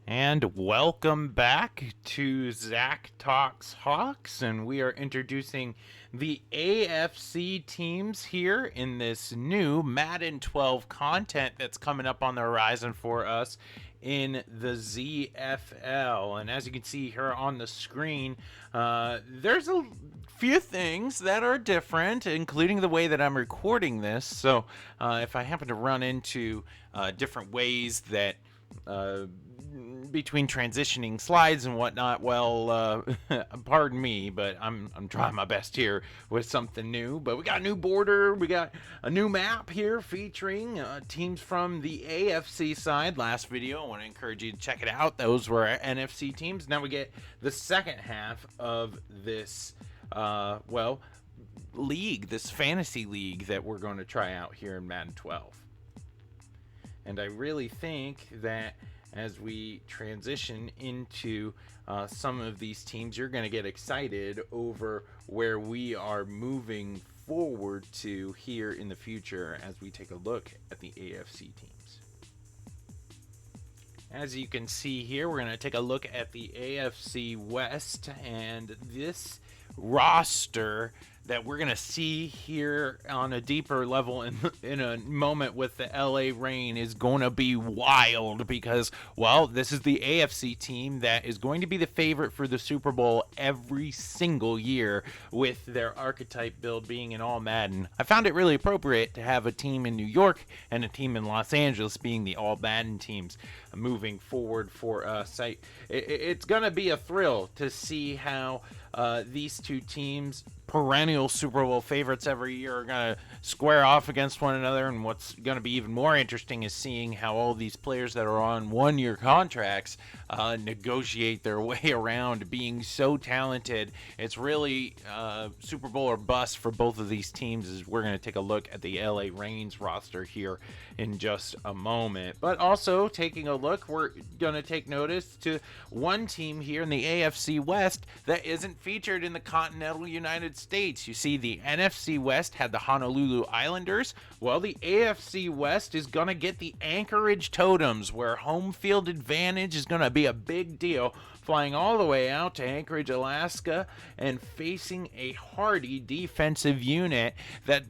And welcome back to Zach Talks Hawks, and we are introducing the AFC teams here in this new Madden 12 content that's coming up on the horizon for us in the ZFL. And as you can see here on the screen, there's a few things that are different, including the way that I'm recording this. So if I happen to run into different ways that between transitioning slides and whatnot, well, pardon me, but I'm trying my best here with something new. But we got a new border, we got a new map here featuring teams from the AFC side. Last video, I want to encourage you to check it out. Those were our NFC teams. Now we get the second half of this, league, this fantasy league that we're going to try out here in Madden 12. And I really think that as we transition into some of these teams, you're going to get excited over where we are moving forward to here in the future as we take a look at the AFC teams. As you can see here, we're going to take a look at the AFC West, and this roster that we're going to see here on a deeper level in a moment with the LA Reign is going to be wild because, well, this is the AFC team that is going to be the favorite for the Super Bowl every single year, with their archetype build being in all Madden. I found it really appropriate to have a team in New York and a team in Los Angeles being the all Madden teams moving forward for us. It's going to be a thrill to see how these two teams, perennial Super Bowl favorites every year, are going to square off against one another. And what's going to be even more interesting is seeing how all these players that are on one-year contracts negotiate their way around being so talented. It's really Super Bowl or bust for both of these teams, as we're going to take a look at the LA Reigns roster here in just a moment. But also taking a look, we're going to take notice to one team here in the AFC West that isn't featured in the continental United States. You see, the NFC West had the Honolulu Islanders. Well, the AFC West is going to get the Anchorage Totems, where home field advantage is going to be a big deal, flying all the way out to Anchorage, Alaska, and facing a hardy defensive unit that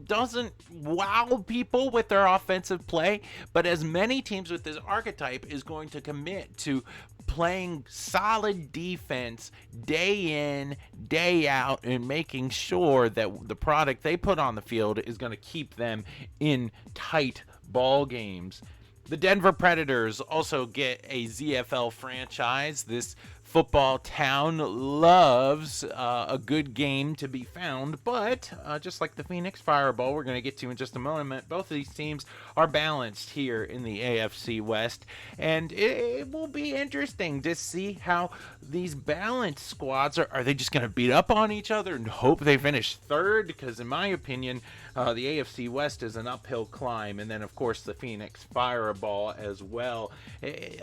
doesn't wow people with their offensive play, but as many teams with this archetype is going to commit to playing solid defense day in, day out, and making sure that the product they put on the field is going to keep them in tight ball games. The Denver Predators also get a ZFL franchise. This football town loves a good game to be found, but just like the Phoenix Fireball we're going to get to in just a moment, both of these teams are balanced here in the AFC West, and it will be interesting to see how these balanced squads are they just going to beat up on each other and hope they finish third? Because in my opinion, the AFC West is an uphill climb, and then of course the Phoenix Fireball as well.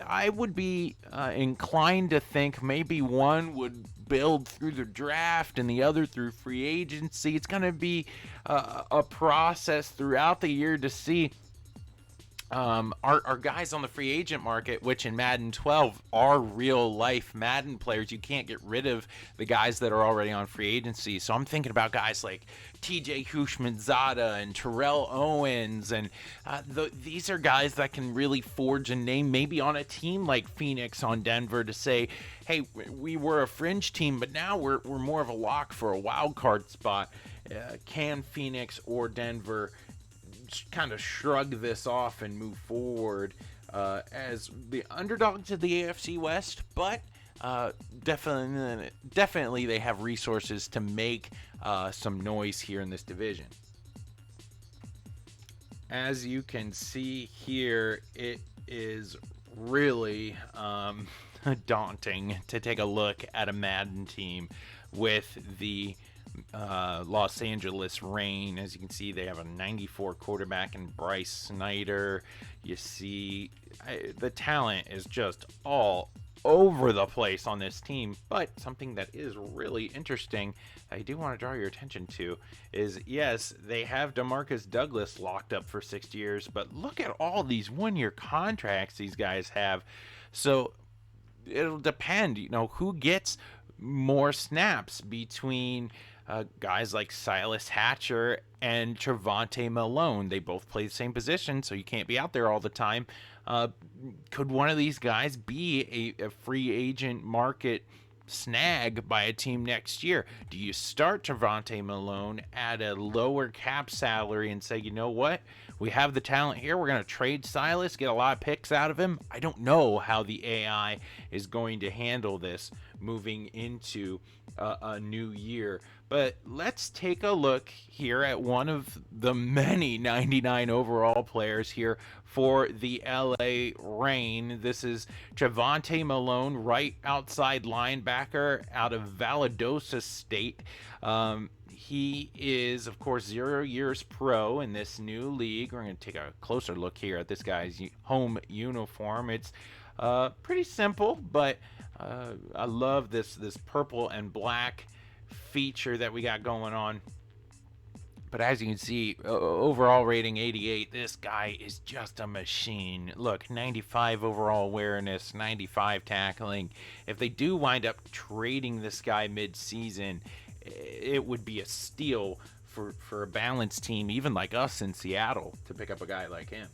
I would be inclined to think maybe one would build through the draft and the other through free agency. It's going to be a process throughout the year to see our guys on the free agent market, which in Madden 12 are real life Madden players. You can't get rid of the guys that are already on free agency. So I'm thinking about guys like TJ Hushmanzada and Terrell Owens, and these are guys that can really forge a name maybe on a team like Phoenix on Denver to say, hey, we were a fringe team, but now we're more of a lock for a wild card spot. Can Phoenix or Denver kind of shrug this off and move forward as the underdogs of the AFC West? But definitely they have resources to make some noise here in this division. As you can see here, it is really daunting to take a look at a Madden team with the Los Angeles Reign. As you can see, they have a 94 quarterback in Bryce Snyder. You see, the talent is just all over the place on this team. But something that is really interesting I do want to draw your attention to is, yes, they have DeMarcus Douglas locked up for 6 years, but look at all these one-year contracts these guys have. So it'll depend, who gets more snaps between guys like Silas Hatcher and Trevante Malone. They both play the same position, so you can't be out there all the time. Could one of these guys be a free agent market snag by a team next year? Do you start Trevante Malone at a lower cap salary and say, you know what? We have the talent here. We're going to trade Silas, get a lot of picks out of him. I don't know how the AI is going to handle this moving into a new year. But let's take a look here at one of the many 99 overall players here for the LA Reign. This is Trevante Malone, right outside linebacker out of Valdosta State. He is, of course, 0 years pro in this new league. We're going to take a closer look here at this guy's home uniform. It's pretty simple, but I love this purple and black feature that we got going on. But as you can see, overall rating 88. This guy is just a machine. Look, 95 overall awareness, 95 tackling. If they do wind up trading this guy mid-season, it would be a steal for a balanced team, even like us in Seattle, to pick up a guy like him.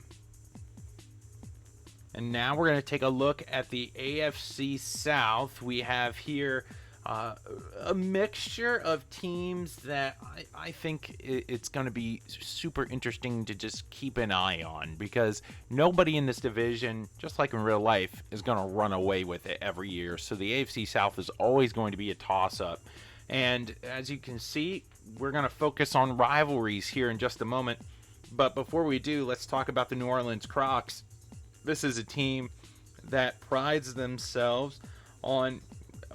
And now we're going to take a look at the AFC South. We have here a mixture of teams that I think it's going to be super interesting to just keep an eye on, because nobody in this division, just like in real life, is going to run away with it every year. So the AFC South is always going to be a toss-up. And as you can see, we're going to focus on rivalries here in just a moment. But before we do, let's talk about the New Orleans Crocs. This is a team that prides themselves on,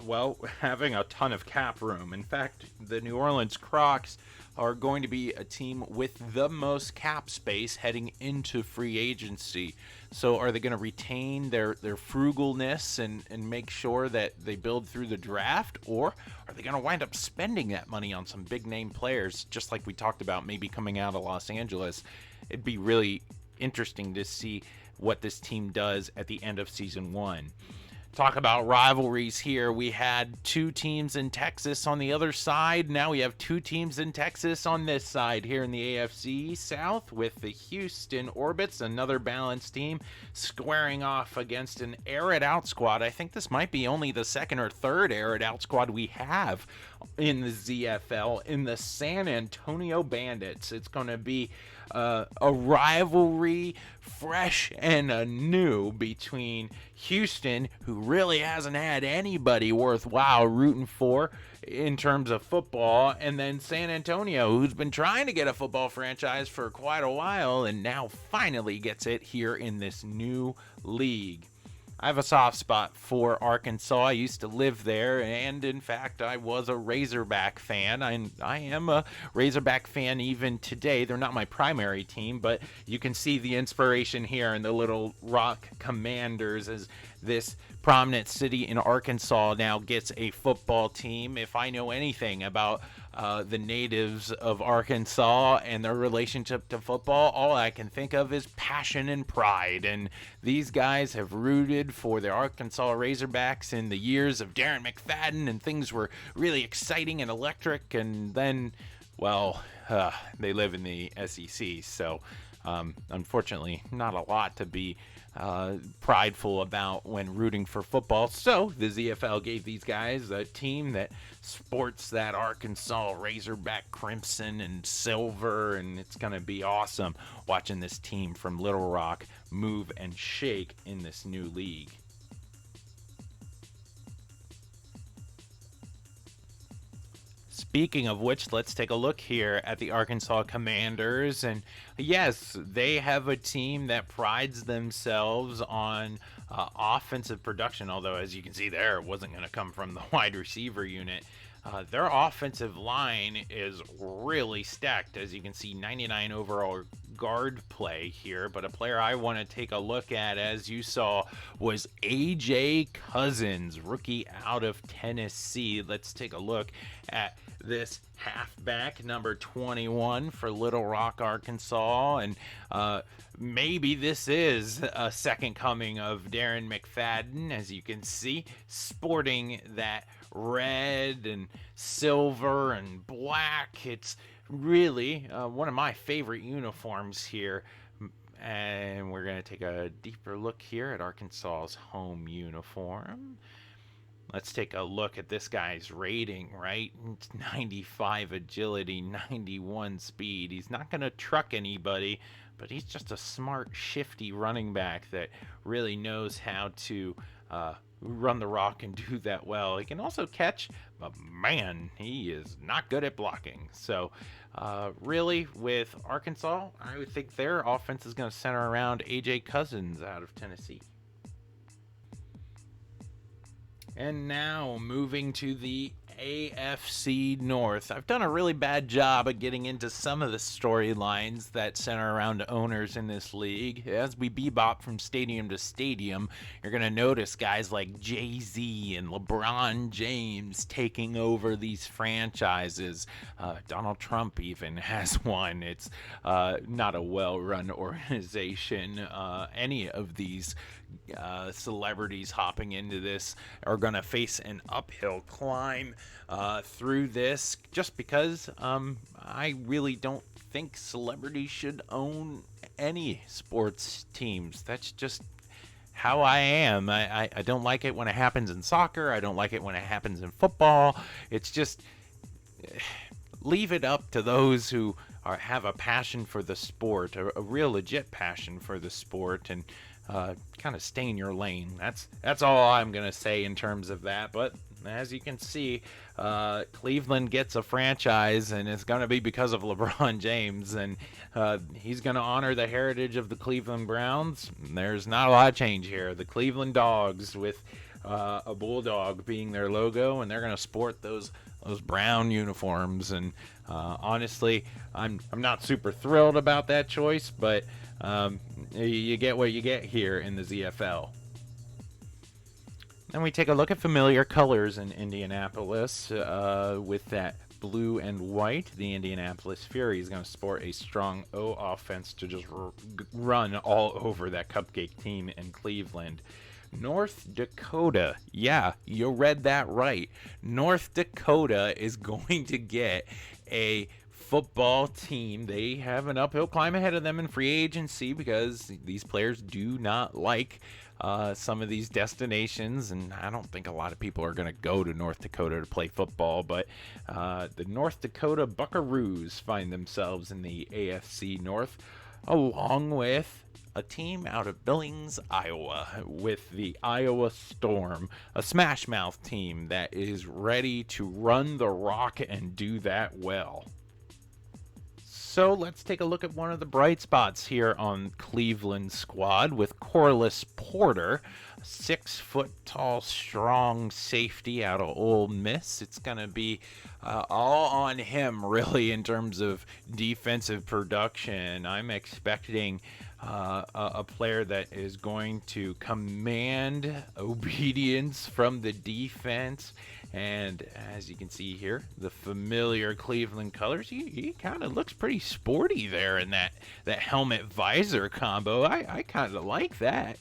well, having a ton of cap room. In fact, the New Orleans Crocs are going to be a team with the most cap space heading into free agency. So are they going to retain their frugalness and make sure that they build through the draft? Or are they going to wind up spending that money on some big name players, just like we talked about maybe coming out of Los Angeles? It'd be really interesting to see what this team does at the end of season 1. Talk about rivalries here. We had 2 teams in Texas on the other side. Now we have 2 teams in Texas on this side here in the AFC South, with the Houston Orbits, another balanced team, squaring off against an air it out squad. I think this might be only the second or third air it out squad we have in the ZFL, in the San Antonio Bandits. It's going to be a rivalry, fresh and new, between Houston, who really hasn't had anybody worthwhile rooting for in terms of football, and then San Antonio, who's been trying to get a football franchise for quite a while and now finally gets it here in this new league. I have a soft spot for Arkansas. I used to live there, and in fact, I was a Razorback fan. I am a Razorback fan even today. They're not my primary team, but you can see the inspiration here in the Little Rock Commanders, as this prominent city in Arkansas now gets a football team. If I know anything about the natives of Arkansas and their relationship to football, all I can think of is passion and pride. And these guys have rooted for the Arkansas Razorbacks in the years of Darren McFadden, and things were really exciting and electric. And then, well, they live in the SEC, so unfortunately not a lot to be prideful about when rooting for football. So the ZFL gave these guys a team that sports that Arkansas Razorback crimson and silver, and it's going to be awesome watching this team from Little Rock move and shake in this new league. Speaking of which, let's take a look here at the Arkansas Commanders. And yes, they have a team that prides themselves on offensive production, although as you can see there, it wasn't going to come from the wide receiver unit. Their offensive line is really stacked, as you can see, 99 overall guard play here. But a player I want to take a look at, as you saw, was AJ Cousins, rookie out of Tennessee. Let's take a look at this halfback, number 21 for Little Rock, Arkansas. And maybe this is a second coming of Darren McFadden, as you can see, sporting that red and silver and black. It's really one of my favorite uniforms here. And we're going to take a deeper look here at Arkansas's home uniform. Let's take a look at this guy's rating, right? 95 agility, 91 speed. He's not going to truck anybody, but he's just a smart, shifty running back that really knows how to run the rock and do that well. He can also catch, but man, he is not good at blocking. So really, with Arkansas, I would think their offense is going to center around AJ Cousins out of Tennessee. And now moving to the AFC North. I've done a really bad job of getting into some of the storylines that center around owners in this league. As we bebop from stadium to stadium, you're going to notice guys like Jay-Z and LeBron James taking over these franchises. Donald Trump even has one. It's not a well-run organization. Any of these celebrities hopping into this are going to face an uphill climb through this, just because I really don't think celebrities should own any sports teams. That's just how I am. I don't like it when it happens in soccer. I don't like it when it happens in football. It's just leave it up to those who have a passion for the sport, a real legit passion for the sport, and kind of stay in your lane. That's all I'm gonna say in terms of that. But as you can see, Cleveland gets a franchise, and it's gonna be because of LeBron James, and he's gonna honor the heritage of the Cleveland Browns. There's not a lot of change here. The Cleveland Dogs, with a bulldog being their logo, and they're gonna sport those brown uniforms. And honestly, I'm not super thrilled about that choice, but you get what you get here in the ZFL. Then we take a look at familiar colors in Indianapolis with that blue and white. The Indianapolis Fury is going to sport a strong O offense to just run all over that cupcake team in Cleveland. North Dakota, yeah, you read that right. North Dakota is going to get a football team. They have an uphill climb ahead of them in free agency because these players do not like some of these destinations, and I don't think a lot of people are going to go to North Dakota to play football. But the North Dakota Buckaroos find themselves in the AFC North, along with a team out of Billings, Iowa, with the Iowa Storm, a smash mouth team that is ready to run the rock and do that well. So let's take a look at one of the bright spots here on Cleveland's squad with Corliss Porter, 6 foot tall, strong safety out of Ole Miss. It's going to be all on him, really, in terms of defensive production. I'm expecting a player that is going to command obedience from the defense. And as you can see here, the familiar Cleveland colors, he kind of looks pretty sporty there in that helmet visor combo. I kind of like that.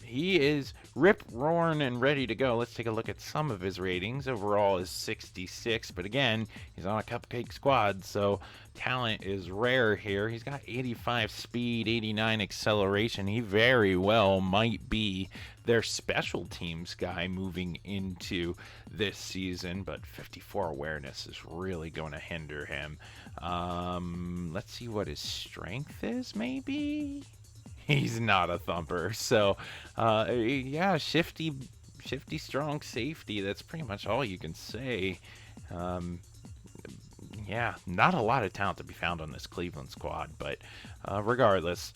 He is rip-roaring and ready to go. Let's take a look at some of his ratings. Overall is 66, but again, he's on a cupcake squad, so talent is rare here. He's got 85 speed, 89 acceleration. He very well might be their special teams guy moving into this season, but 54 awareness is really going to hinder him. Let's see what his strength is, maybe? He's not a thumper. So, yeah, shifty, strong safety. That's pretty much all you can say. Yeah, not a lot of talent to be found on this Cleveland squad, but regardless,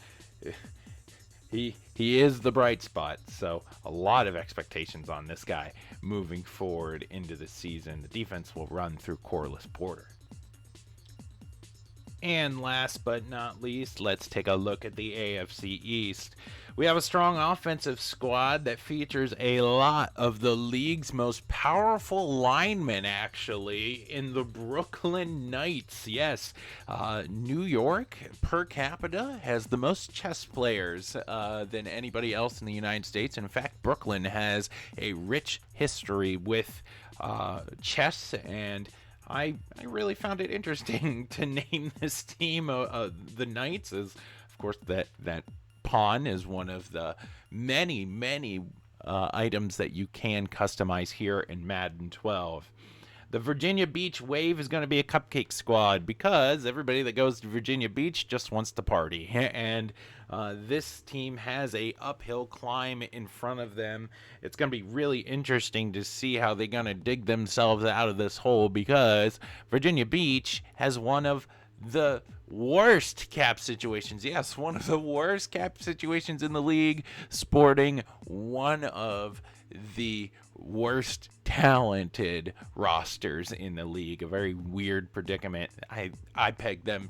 he is the bright spot. So a lot of expectations on this guy moving forward into the season. The defense will run through Corliss Porter. And last but not least, let's take a look at the AFC East. We have a strong offensive squad that features a lot of the league's most powerful linemen, actually, in the Brooklyn Knights. Yes, New York, per capita, has the most chess players than anybody else in the United States. In fact, Brooklyn has a rich history with chess, and I really found it interesting to name this team the Knights, as of course that pawn is one of the many items that you can customize here in Madden 12. The Virginia Beach Wave is going to be a cupcake squad because everybody that goes to Virginia Beach just wants to party. And this team has a uphill climb in front of them. It's going to be really interesting to see how they're going to dig themselves out of this hole, because Virginia Beach has one of the worst cap situations. Yes, one of the worst cap situations in the league, sporting one of the worst talented rosters in the league. A very weird predicament. I pegged them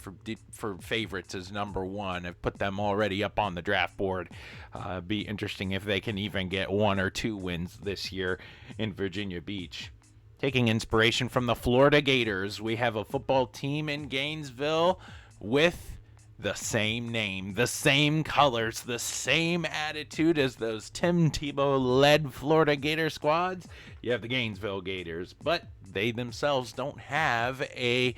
for favorites as number one. I've put them already up on the draft board. Be interesting if they can even get 1 or 2 wins this year in Virginia Beach. Taking inspiration from the Florida Gators, we have a football team in Gainesville with the same name, the same colors, the same attitude as those Tim Tebow-led Florida Gator squads. You have the Gainesville Gators, but they themselves don't have an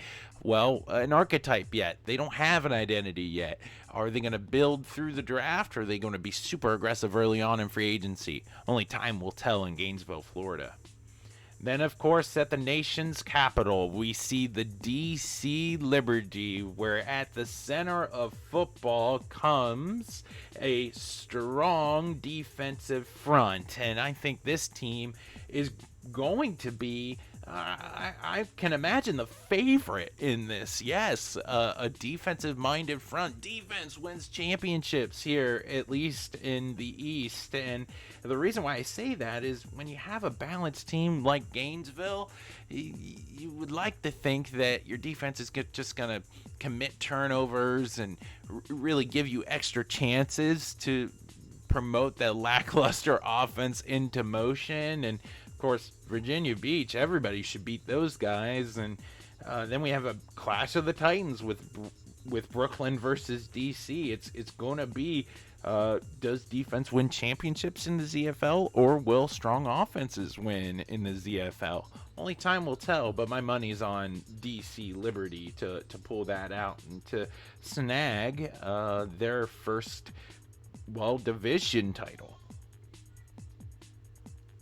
archetype yet. They don't have an identity yet. Are they going to build through the draft, or are they going to be super aggressive early on in free agency? Only time will tell in Gainesville, Florida. Then, of course, at the nation's capital, we see the DC Liberty, where at the center of football comes a strong defensive front. And I think this team is going to be, I can imagine, the favorite in this. Yes, a defensive-minded front. Defense wins championships here, at least in the East. And the reason why I say that is when you have a balanced team like Gainesville, you would like to think that your defense is just going to commit turnovers and really give you extra chances to promote that lackluster offense into motion. And of course, Virginia Beach, everybody should beat those guys. And then we have a clash of the Titans with Brooklyn versus DC. It's going to be, does defense win championships in the ZFL, or will strong offenses win in the ZFL? Only time will tell, but my money's on DC Liberty to pull that out and to snag their first, division title.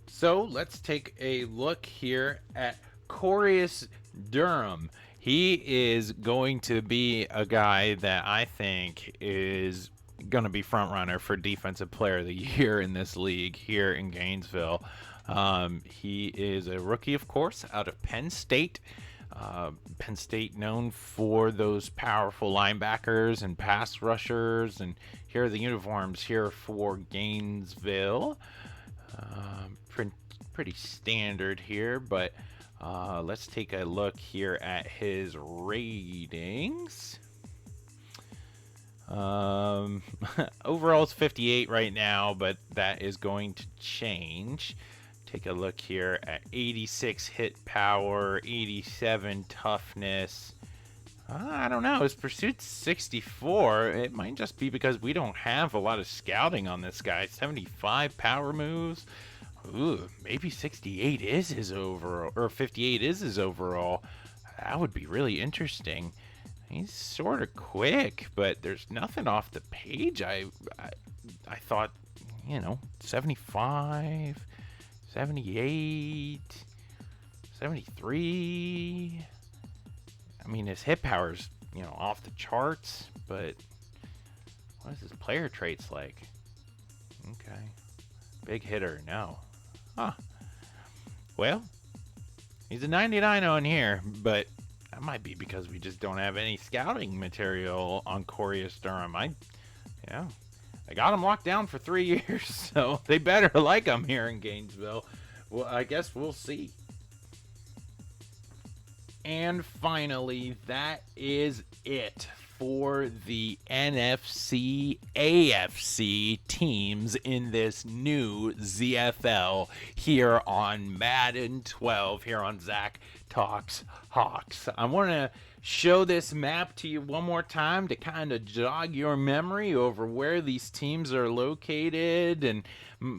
So let's take a look here at Corius Durham. He is going to be a guy that I think is going to be front runner for Defensive Player of the Year in this league here in Gainesville. He is a rookie, of course, out of Penn State. Penn State known for those powerful linebackers and pass rushers. And here are the uniforms here for Gainesville. Pretty standard here, but let's take a look here at his ratings. Overall, it's 58 right now, but that is going to change. Take a look here at 86 hit power, 87 toughness. I don't know. His pursuit's 64. It might just be because we don't have a lot of scouting on this guy. 75 power moves. Ooh, maybe 68 is his overall, or 58 is his overall. That would be really interesting. He's sort of quick, but there's nothing off the page. I thought, 75, 78, 73. I mean, his hit power's, off the charts, but what is his player traits like? Okay. Big hitter, no. Huh. Well, he's a 99 on here, but that might be because we just don't have any scouting material on Corius Durham. I got them locked down for 3 years, so they better like them here in Gainesville. Well, I guess we'll see. And finally, that is it for the NFC AFC teams in this new ZFL here on Madden 12, here on Zach Talks Hawks. I want to show this map to you one more time to kind of jog your memory over where these teams are located. And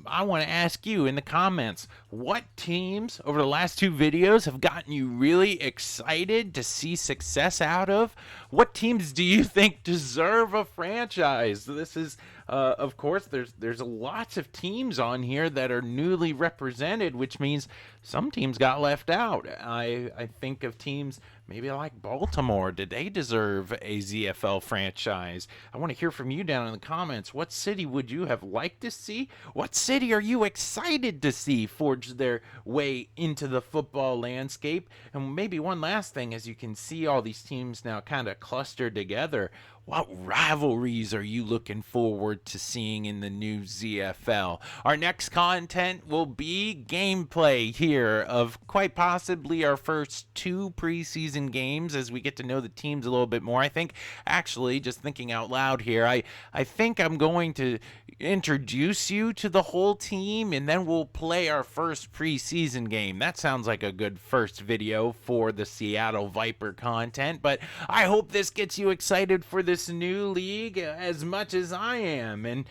I want to ask you in the comments, what teams over the last 2 videos have gotten you really excited to see success out of? What teams do you think deserve a franchise? This is of course, there's lots of teams on here that are newly represented, which means some teams got left out. I think of teams maybe like Baltimore. Did they deserve a ZFL franchise? I want to hear from you down in the comments. What city would you have liked to see? What city are you excited to see forge their way into the football landscape? And maybe one last thing, as you can see all these teams now kind of clustered together, what rivalries are you looking forward to seeing in the new ZFL? Our next content will be gameplay here of quite possibly our first 2 preseason games as we get to know the teams a little bit more. I think, actually, just thinking out loud here, I think I'm going to introduce you to the whole team, and then we'll play our first preseason game. That sounds like a good first video for the Seattle Viper content, but I hope this gets you excited for this new league as much as I am. And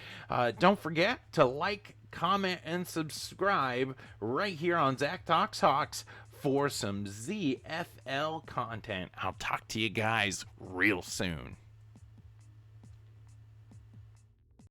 don't forget to like, comment, and subscribe right here on Zach Talks Hawks for some ZFL content. I'll talk to you guys real soon.